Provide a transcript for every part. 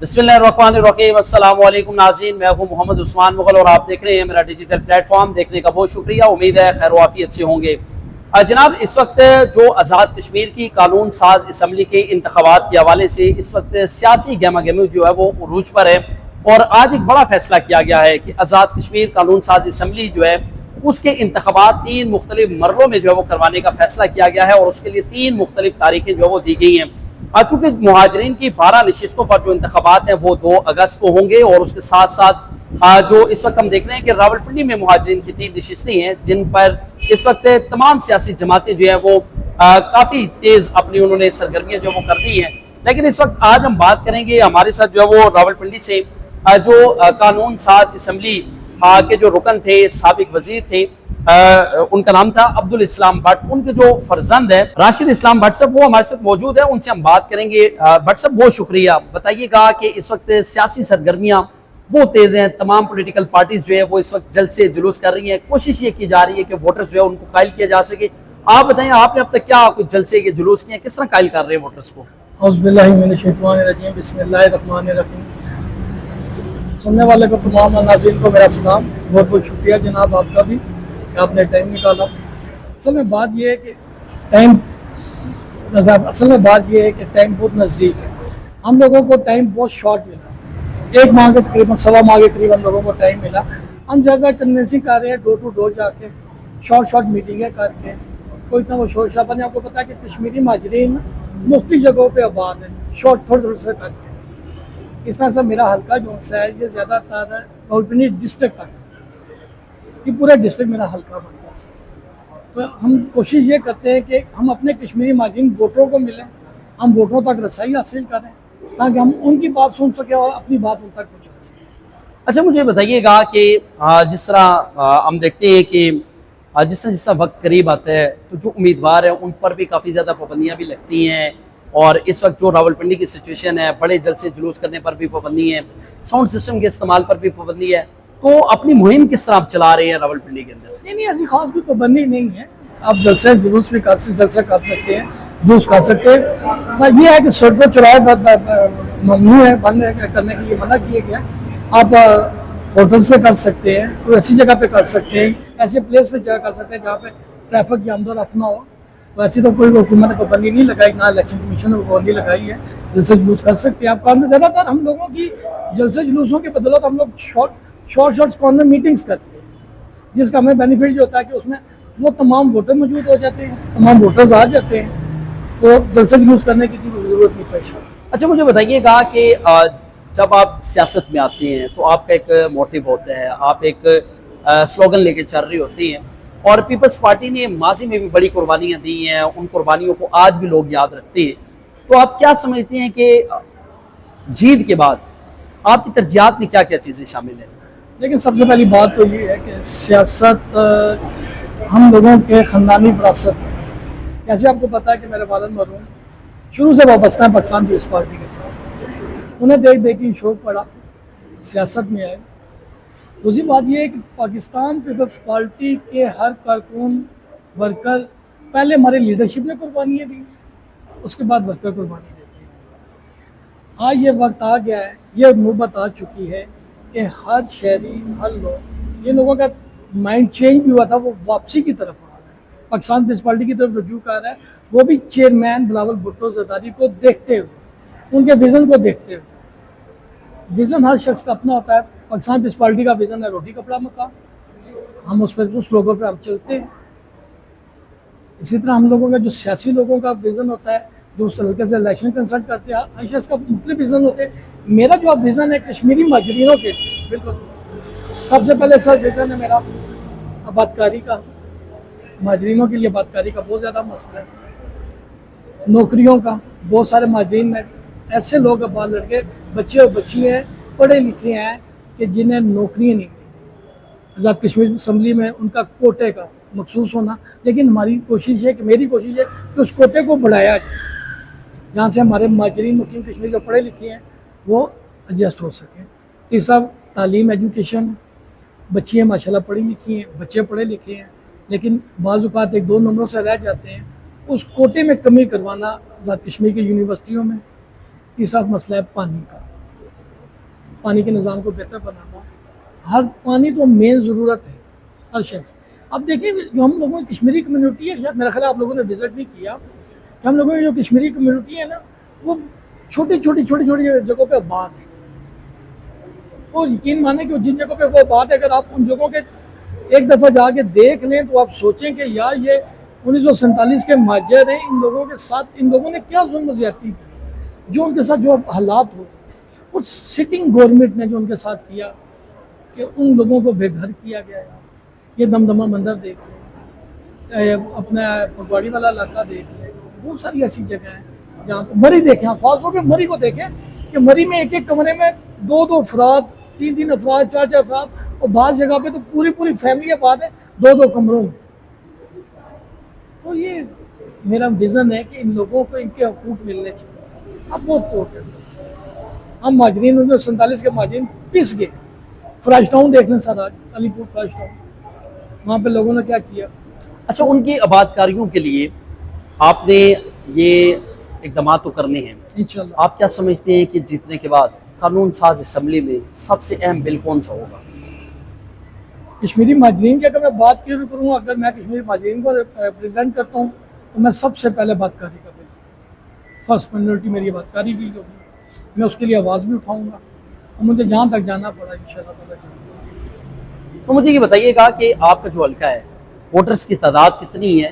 बिस्मिल्लाहिर्रहमानिर्रहीम। अस्सलाम वालेकुम नाज़रीन, मैं हूं मोहम्मद उस्मान मुगल और आप देख रहे हैं मेरा डिजिटल प्लेटफॉर्म। देखने का बहुत शुक्रिया। उम्मीद है खैर वाफियत से होंगे। जनाब, इस वक्त जो आज़ाद कश्मीर की कानून साज असम्बली के इंतखाबात के हवाले से इस वक्त सियासी गहमा गहमी जो है वो उरूज पर है और आज एक बड़ा फैसला किया गया है कि आज़ाद कश्मीर कानून साज असम्बली जो है उसके इंतखाबात 3 मुख्तलिफ मरलों में जो है वो करवाने का फैसला किया गया है और उसके लिए 3 मुख्तलिफ तारीखें जो है वो दी गई हैं। क्योंकि मुहाजिरीन की 12 नशिस्तों पर जो इंतखाबात हैं वो 2 अगस्त को होंगे और उसके साथ साथ जो इस वक्त हम देख रहे हैं कि रावलपिंडी में मुहाजिरीन की 3 नशिस्तें हैं जिन पर इस वक्त तमाम सियासी जमातें जो है वो काफ़ी तेज़ अपनी उन्होंने सरगर्मियाँ जो वो कर दी हैं। लेकिन इस वक्त आज हम बात करेंगे, हमारे साथ जो है वो रावलपिंडी से जो कानून साज असम्बली के जो रुकन थे, साबिक वजीर थे, उनका नाम था अब्दुल इस्लाम भट्ट। उनके जो फर्जंद है राशिद इस्लाम भट्ट साहब वो हमारे साथ मौजूद है, उनसे हम बात करेंगे। भट्ट साहब बहुत शुक्रिया। बताइएगा कि इस वक्त सियासी सरगर्मियाँ बहुत तेज़ हैं, तमाम पॉलिटिकल पार्टीज जो है वो इस वक्त जल्द से जुलूस कर रही हैं, कोशिश ये की जा रही है कि वोटर्स जो है उनको कायल किया जा सके। आप बताएं, आपने अब तक क्या कुछ जलसे के जुलूस किए, किस तरह कायल कर रहे हैं वोटर्स को? बिस्मिल्लाहिर्रहमानिर्रहीम। सुनने वाले को तमाम नाज़रीन को मेरा सलाम। बहुत बहुत शुक्रिया जनाब आपका भी कि आपने टाइम निकाला। असल में बात यह है कि टाइम बहुत नज़दीक है। हम लोगों को टाइम बहुत शॉर्ट मिला, 1 माह के तकरीबन, 1.25 माह के करीब हम लोगों को टाइम मिला। हम ज़्यादा टेंडेंसी कर रहे हैं डोर टू डोर जाके शॉर्ट मीटिंगें करके, कोई इतना वो शोर शराबा नहीं। आपको पता है कि कश्मीरी माजरीन मुख्तलिफ जगहों पर आबाद है, थोड़े से करके। इस तरह से मेरा हल्का जो है ये ज़्यादातर रावलपिंडी डिस्ट्रिक्ट तक, ये पूरा डिस्ट्रिक्ट मेरा हल्का बनता है। तो हम कोशिश ये करते हैं कि हम अपने कश्मीरी माजरीन वोटरों को मिलें, हम वोटरों तक रसाई हासिल करें ताकि हम उनकी बात सुन सकें और अपनी बात उन तक पहुँचा सकें। अच्छा, मुझे बताइएगा कि जिस तरह हम देखते हैं कि जिस तरह वक्त करीब आता है तो जो उम्मीदवार हैं उन पर भी काफ़ी ज़्यादा पाबंदियाँ भी लगती हैं और इस वक्त जो रावलपिंडी की सिचुएशन है, बड़े जलसे जुलूस करने पर भी पाबंदी है, साउंड सिस्टम के इस्तेमाल पर भी पाबंदी है। तो अपनी मुहिम किस तरह आप चला रहे हैं रावलपिंडी के अंदर? नहीं, ऐसी खास कोई पाबंदी नहीं है। आप जलसे जुलूस भी जलसा कर सकते हैं, जुलूस कर सकते हैं। ये है कि सड़कों चौराहे ममनू है, बंद करने के लिए मना किया गया। आप होटल्स पे कर सकते हैं, कोई ऐसी जगह पे कर सकते हैं, ऐसे प्लेस पे जगह कर सकते हैं जहाँ पे ट्रैफिक की आमदोरफ्त ना हो। तो ऐसी तो कोई हुकूमत ने पाबंदी नहीं लगाई, ना इलेक्शन कमीशन ने पाबंदी लगाई है। जलसे जुलूस कर सकते हैं आप। कॉर्नर ज़्यादातर हम लोगों की जलसे जुलूसों की बदौलत हम लोग शॉर्ट कॉर्नर मीटिंग्स करते हैं, जिसका हमें बेनिफिट जो होता है कि उसमें वो तमाम वोटर मौजूद हो जाते हैं, तमाम वोटर्स आ जाते हैं, तो जलसे जुलूस करने की ज़रूरत नहीं पेश आती। अच्छा, मुझे बताइएगा कि जब आप सियासत में आते हैं तो आपका एक मोटिव होता है, आप एक स्लोगन लेके चल रही होती हैं और पीपल्स पार्टी ने माजी में भी बड़ी कुर्बानियाँ दी हैं, उन कुर्बानियों को आज भी लोग याद रखते हैं। तो आप क्या समझते हैं कि जीत के बाद आपकी तरजीहात में क्या क्या चीज़ें शामिल हैं? लेकिन सबसे पहली बात तो ये है कि सियासत हम लोगों के ख़ानदानी विरासत है। जैसे आपको पता है कि मेरे वालिद मरहूम शुरू से वाबस्ता है पाकिस्तान पीपल्स पार्टी के साथ। उन्हें देख के शौक़ पड़ा, सियासत में आए। दूसरी बात यह है कि पाकिस्तान पीपल्स पार्टी के हर कारकुन वर्कर पहले हमारे लीडरशिप ने कुर्बानियाँ दी, उसके बाद वर्कर कुर्बानी देते हैं। आज ये वक्त आ गया है, ये नौबत आ चुकी है कि हर शहरी, हर लोग, ये लोगों का माइंड चेंज भी हुआ था, वो वापसी की तरफ आ रहा है, पाकिस्तान पीपल्स पार्टी की तरफ रजू कर रहा है। वो भी चेयरमैन बिलावल भुट्टो ज़रदारी को देखते हुए, उनके विज़न को देखते हुए। विज़न हर शख्स का अपना होता है। पाकिस्तान पीपल्स पार्टी का विज़न है रोटी कपड़ा मकान, हम उस लोगों पर हम चलते हैं। इसी तरह हम लोगों का जो सियासी लोगों का विज़न होता है, जो उस तरीके से इलेक्शन कंसल्ट करते हैं, हर शख्स का मुख्तलिफ विज़न होते हैं। मेरा जो अब विज़न है कश्मीरी माजरीनों के लिए, बिल्कुल सबसे पहले सर विज़न है मेरा आबादकारी का। माजरीनों के लिए आबादकारी का बहुत ज़्यादा मसला है, नौकरियों का। बहुत सारे माजरीन में ऐसे लोग, अब लड़के, बच्चे और बच्चियाँ पढ़े लिखे हैं कि जिन्हें नौकरियाँ नहीं मिलती। आज़ाद कश्मीर असम्बली में उनका कोटे का मखसूस होना, लेकिन हमारी कोशिश है कि, मेरी कोशिश है कि उस कोटे को बढ़ाया जाए, जहाँ से हमारे माजरीन मुकीम कश्मीर जो पढ़े लिखे हैं वो एडजस्ट हो सकें। तीसरा, तालीम, एजुकेशन। बच्चियाँ माशाल्लाह पढ़ी लिखी हैं, बच्चे पढ़े लिखे हैं, लेकिन बाज़ औक़ात 1-2 नंबरों से रह जाते हैं। उस कोटे में कमी करवाना आज़ाद कश्मीर की यूनिवर्सिटियों में। तीसरा मसला है पानी का। پانی کے نظام کو بہتر بنانا. ہر پانی تو مین ضرورت ہے ہر شخص. اب دیکھیں جو ہم لوگوں کی کشمیری کمیونٹی ہے, شاید میرا خیال ہے آپ لوگوں نے وزٹ نہیں کیا, کہ ہم لوگوں کی جو کشمیری کمیونٹی ہے نا وہ چھوٹی چھوٹی جگہوں پہ آباد ہے. اور یقین مانیں کہ جن جگہوں پہ وہ آباد ہے, اگر آپ ان جگہوں کے ایک دفعہ جا کے دیکھ لیں تو آپ سوچیں کہ یار یہ 1947 کے مہاجر ہیں, ان لوگوں کے ساتھ ان لوگوں نے کیا ظلم و زیادتی کی, جو ان کے ساتھ جو حالات ہوئے, اور سٹنگ گورنمنٹ نے جو ان کے ساتھ کیا کہ ان لوگوں کو بے گھر کیا گیا. یہ دمدمہ مندر دیکھ لیں, اپنا پگواڑی والا علاقہ دیکھ لیں, بہت ساری ایسی جگہ ہیں جہاں مری دیکھیں, خاص طور پہ مری کو دیکھیں کہ مری میں ایک کمرے میں 2 افراد, 3 افراد, 4 افراد, اور بعض جگہ پہ تو پوری فیملی آباد ہے 2 کمروں میں. تو یہ میرا ویژن ہے کہ ان لوگوں کو ان کے حقوق ملنے چاہیے. اب بہت توڑ ہے, ہم مہاجرین 1947 کے مہاجرین پس گئے. فراش ٹاؤن دیکھ لیں سر, آج علی پور فراش ٹاؤن, وہاں پہ لوگوں نے کیا کیا. اچھا, ان کی آباد کاریوں کے لیے آپ نے یہ اقدامات تو کرنے ہیں انشاءاللہ. آپ کیا سمجھتے ہیں کہ جیتنے کے بعد قانون ساز اسمبلی میں سب سے اہم بل کون سا ہوگا؟ کشمیری مہاجرین کی اگر میں بات کروں, اگر میں کشمیری مہاجرین کو ریپرزینٹ کرتا ہوں تو میں سب سے پہلے بات کاری کا بل, فرسٹ پرائیورٹی میری بات کاری کی ہوگی. میں اس کے لیے آواز بھی اٹھاؤں گا, اور مجھے جہاں تک جانا پڑا انشاءاللہ تعالیٰ. تو مجھے یہ بتائیے گا کہ آپ کا جو حلقہ ہے ووٹرز کی تعداد کتنی ہے,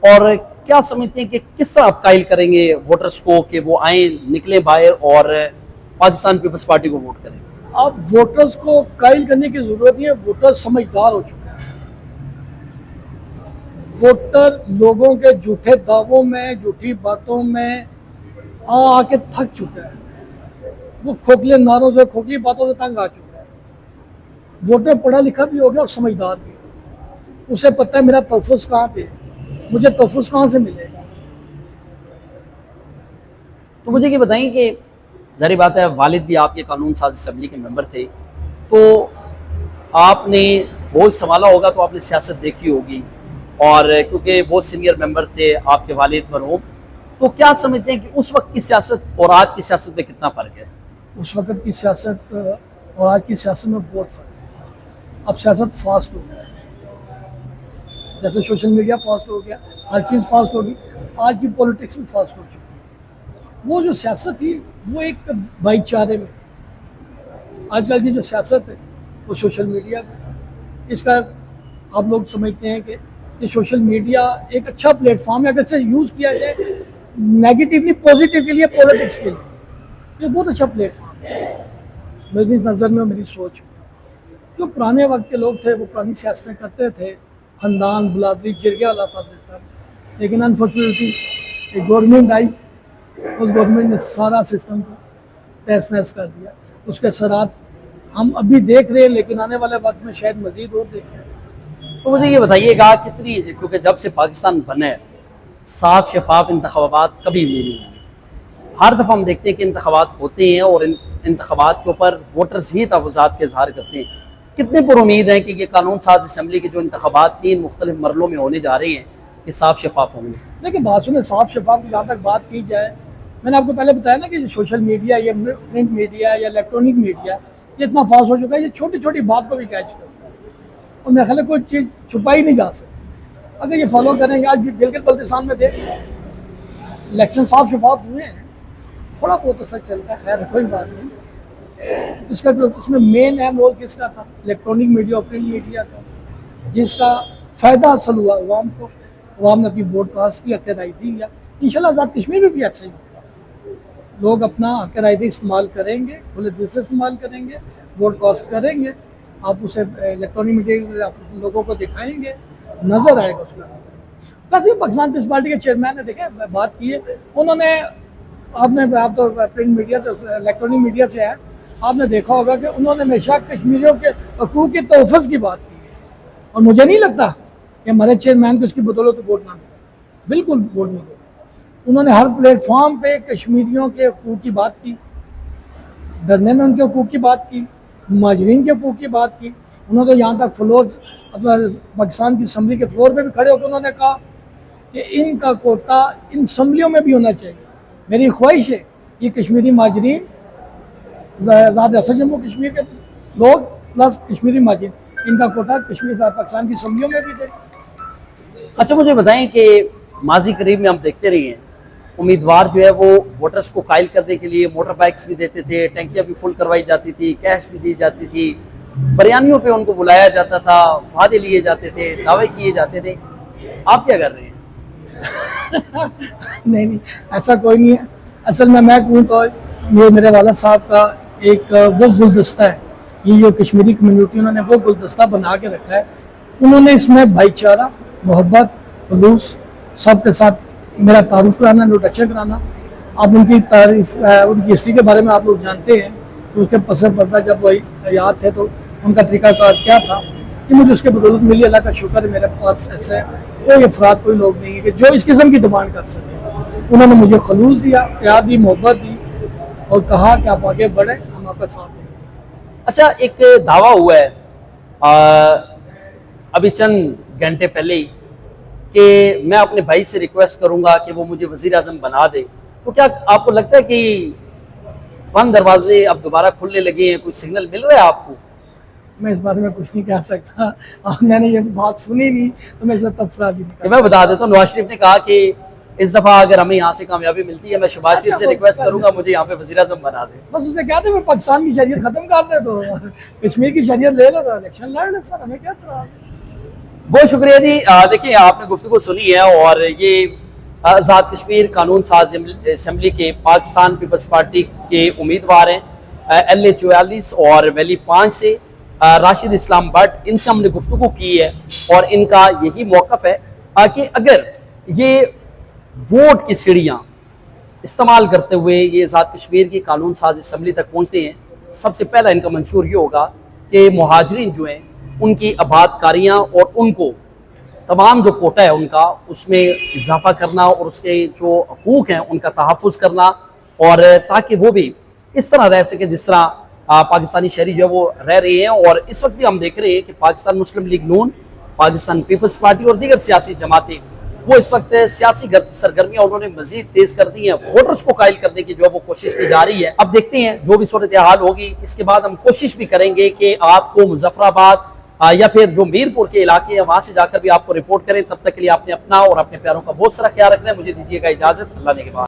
اور کیا سمجھتے ہیں کہ کس طرح آپ قائل کریں گے ووٹرز کو کہ وہ آئیں, نکلیں باہر اور پاکستان پیپلز پارٹی کو ووٹ کریں؟ اب ووٹرز کو قائل کرنے کی ضرورت نہیں ہے, ووٹر سمجھدار ہو چکے ہیں. ووٹر لوگوں کے جھوٹے دعووں میں, جھوٹی باتوں میں آ کے تھک چکا ہے. وہ کھوکھلے نعروں سے, کھوکھلی باتوں سے تنگ آ چکا ہے. ووٹر پڑھا لکھا بھی ہو گیا اور سمجھدار بھی, اسے پتہ ہے میرا تحفظ کہاں پہ, مجھے تحفظ کہاں سے ملے گا. تو مجھے یہ بتائیں کہ ظاہر بات ہے والد بھی آپ کے قانون ساز اسمبلی کے ممبر تھے, تو آپ نے بوجھ سنبھالا ہوگا, تو آپ نے سیاست دیکھی ہوگی, اور کیونکہ بہت سینئر ممبر تھے آپ کے والد مرحوم, تو کیا سمجھتے ہیں کہ اس وقت کی سیاست اور آج کی سیاست میں کتنا فرق ہے؟ اس وقت کی سیاست اور آج کی سیاست میں بہت فرق ہے. اب سیاست فاسٹ ہو گیا, جیسے سوشل میڈیا فاسٹ ہو گیا, ہر چیز فاسٹ ہوگی. آج کی پولیٹکس بھی فاسٹ ہو چکی ہے. وہ جو سیاست تھی وہ ایک بھائی چارے میں تھی. آج کل کی جو سیاست ہے وہ سوشل میڈیا میں, اس کا آپ لوگ سمجھتے ہیں کہ یہ سوشل میڈیا ایک اچھا پلیٹ فارم ہے اگر اسے یوز کیا جائے نیگیٹیولی پازیٹیو کے لیے, پولیٹکس کے لیے. یہ بہت اچھا پلیٹ فارم ہے میری نظر میں, میری سوچ میں. جو پرانے وقت کے لوگ تھے وہ پرانی سیاستیں کرتے تھے, خاندان برادری جرگے والا تھا سسٹم, لیکن انفارچونیٹلی ایک گورنمنٹ آئی, اس گورنمنٹ نے سارا سسٹم کو تہس نہس کر دیا. اس کے اثرات ہم ابھی دیکھ رہے ہیں, لیکن آنے والے وقت میں شاید مزید اور دیکھیں. تو مجھے یہ بتائیے گا کتنی, کیونکہ جب سے پاکستان بنے صاف شفاف انتخابات کبھی بھی نہیں ہوئے. ہر دفعہ ہم دیکھتے ہیں کہ انتخابات ہوتے ہیں اور انتخابات کے اوپر ووٹرز ہی تفاوضات کے اظہار کرتے ہیں. کتنے پر امید ہیں کہ یہ قانون ساز اسمبلی کے جو انتخابات 3 مختلف مرحلوں میں ہونے جا رہے ہیں یہ صاف شفاف ہوں گے؟ دیکھیں بات سنیں, صاف شفاف کی جہاں تک بات کی جائے, میں نے آپ کو پہلے بتایا نا کہ سوشل میڈیا یا پرنٹ میڈیا یا الیکٹرانک میڈیا یہ اتنا فاسٹ ہو چکا ہے, یہ چھوٹی چھوٹی بات کو بھی کیچ کرتا ہے, اور میرے خیال ہے کوئی چیز چھپائی نہیں جا سکتی. اگر یہ فالو کریں گے, آج گلگت بلتستان میں دیکھ الیکشن صاف شفاف ہوئے ہیں, تھوڑا بہت اثر چلتا ہے, خیر کوئی بات نہیں. اس کا اس میں مین اہم رول کس کا تھا؟ الیکٹرانک میڈیا اور پرنٹ میڈیا کا, جس کا فائدہ حاصل ہوا عوام کو. عوام نے اپنی ووٹ کاسٹ کی حق رائے دی. انشاءاللہ آزاد کشمیر میں بھی ایسا ہی ہوگا, لوگ اپنا حق رائے دی استعمال کریں گے, کھلے دل سے استعمال کریں گے, ووٹ کاسٹ کریں گے. آپ اسے الیکٹرانک میڈیا سے لوگوں کو دکھائیں گے, نظر آئے گا اس کا. ویسے پاکستان پیپلز پارٹی کے چیئرمین نے دیکھا بات کی ہے, انہوں نے آپ تو پرنٹ میڈیا سے الیکٹرانک میڈیا سے ہے, آپ نے دیکھا ہوگا کہ انہوں نے ہمیشہ کشمیریوں کے حقوق کے تحفظ کی بات کی ہے. اور مجھے نہیں لگتا کہ ہمارے چیئرمین کو اس کی بدولت ووٹ نہ ملے, بالکل ووٹ نہیں ملے. انہوں نے ہر پلیٹ فارم پہ کشمیریوں کے حقوق کی بات کی, دھرنے میں ان کے حقوق کی بات کی, مہاجرین کے حقوق کی بات کی. انہوں نے یہاں تک فلور اپنا پاکستان کی اسمبلی کے فلور پہ بھی کھڑے ہو کے انہوں نے کہا کہ ان کا کوٹا ان اسمبلیوں میں بھی ہونا چاہیے. میری خواہش ہے کہ کشمیری مہاجرین आज़ाद असद जम्मू कश्मीर के लोग प्लस कश्मीरी माजिद, इनका कोटा कश्मीर पाकिस्तान की असम्बलियों में भी थे। अच्छा मुझे बताएं कि माजी करीब में हम देखते रहे हैं उम्मीदवार जो है वो वोटर्स को कायल करने के लिए मोटर बाइक्स भी देते थे, टैंकियाँ भी फुल करवाई जाती थी, कैश भी दी जाती थी, बयानियों पे उनको बुलाया जाता था, वादे लिए जाते थे, दावे किए जाते थे। आप क्या कर रहे हैं? नहीं, ऐसा कोई नहीं है। असल में मैं कहूँ तो ये मेरे वाला साहब का एक वो गुलदस्ता है, ये जो कश्मीरी कम्युनिटी उन्होंने वो गुलदस्ता बना के रखा है। उन्होंने इसमें भाईचारा, मोहब्बत, खलूस सबके साथ मेरा तारुफ कराना, इंट्रोडक्शन कराना। आप उनकी तारीफ, उनकी हिस्ट्री के बारे में आप लोग जानते हैं तो उसके पस पर्दा जब वही याद थे तो उनका तरीकाकार क्या था कि मुझे उसके बदौलत मिली। अल्लाह का शुक्र है मेरे पास ऐसे कोई अफराद, कोई लोग नहीं है कि जो इस किस्म की डिमांड कर सके। उन्होंने मुझे खलूस दिया, प्यार दी, मोहब्बत दी और कहा कि आप आगे बढ़े, हम आपका साथ देंगे। अच्छा एक दावा हुआ है अभी चंद घंटे पहले ही कि मैं अपने भाई से रिक्वेस्ट करूंगा कि वो मुझे वजीर आजम बना दे, तो क्या आपको लगता है कि बंद दरवाजे अब दोबारा खुलने लगे हैं? कोई सिग्नल मिल रहा है आपको? मैं इस बारे में कुछ नहीं कह सकता, और मैंने ये बात सुनी नहीं तो मैं इसमें तबसरा भी नहीं। मैं बता देता हूँ, नवाज शरीफ ने कहा कि इस दफा अगर हमें यहाँ से कामयाबी मिलती है मैं शहबाज शरीफ से रिक्वेस्ट करूंगा मुझे यहाँ पे वजीर आजम बना दे। बस उसे कहते मैं पाकिस्तान की शरीयत खत्म कर दे तो कश्मीर की शरीयत ले लो तो इलेक्शन लड़ ले, सर हमें क्या इतराज़ है। बहुत शुक्रिया जी। देखिए आपने गुफ्तगू सुनी है और ये आज़ाद कश्मीर कानून साज असम्बली के पाकिस्तान पीपल्स पार्टी के उम्मीदवार हैं LA 44 और वैली 5 से राशिद इस्लाम भट्ट। इनसे हमने गुफ्तगू की है और इनका यही मौक़िफ़ है कि अगर ये वोट की सीढ़ियाँ इस्तेमाल करते हुए ये आज़ाद कश्मीर की कानून साज असम्बली तक पहुँचते हैं, सबसे पहला इनका मंशूर ये होगा कि मुहाजिरीन जो हैं उनकी आबादकारियाँ और उनको तमाम जो कोटा है उनका उसमें इजाफा करना और उसके जो हकूक़ हैं उनका तहफ़्फ़ुज़ करना, और ताकि वो भी इस तरह रह सके जिस तरह पाकिस्तानी शहरी जो है वो रह रहे हैं। और इस वक्त भी हम देख रहे हैं कि पाकिस्तान मुस्लिम लीग नून, पाकिस्तान पीपल्स पार्टी और दीगर सियासी जमातें वो इस वक्त सियासी सरगर्मियाँ उन्होंने मजीद तेज़ कर दी हैं, वोटर्स को कायल करने की जो है वो कोशिश की जा रही है। अब देखते हैं जो भी सूरत हाल होगी, इसके बाद हम कोशिश भी करेंगे कि आपको मुजफ्फराबाद या फिर जो मीरपुर के इलाके हैं वहाँ से जाकर भी आपको रिपोर्ट करें। तब तक के लिए आपने अपना और अपने प्यारों का बहुत सारा ख्याल रखना है। मुझे दीजिएगा इजाज़त, अल्लाह ने के बाद।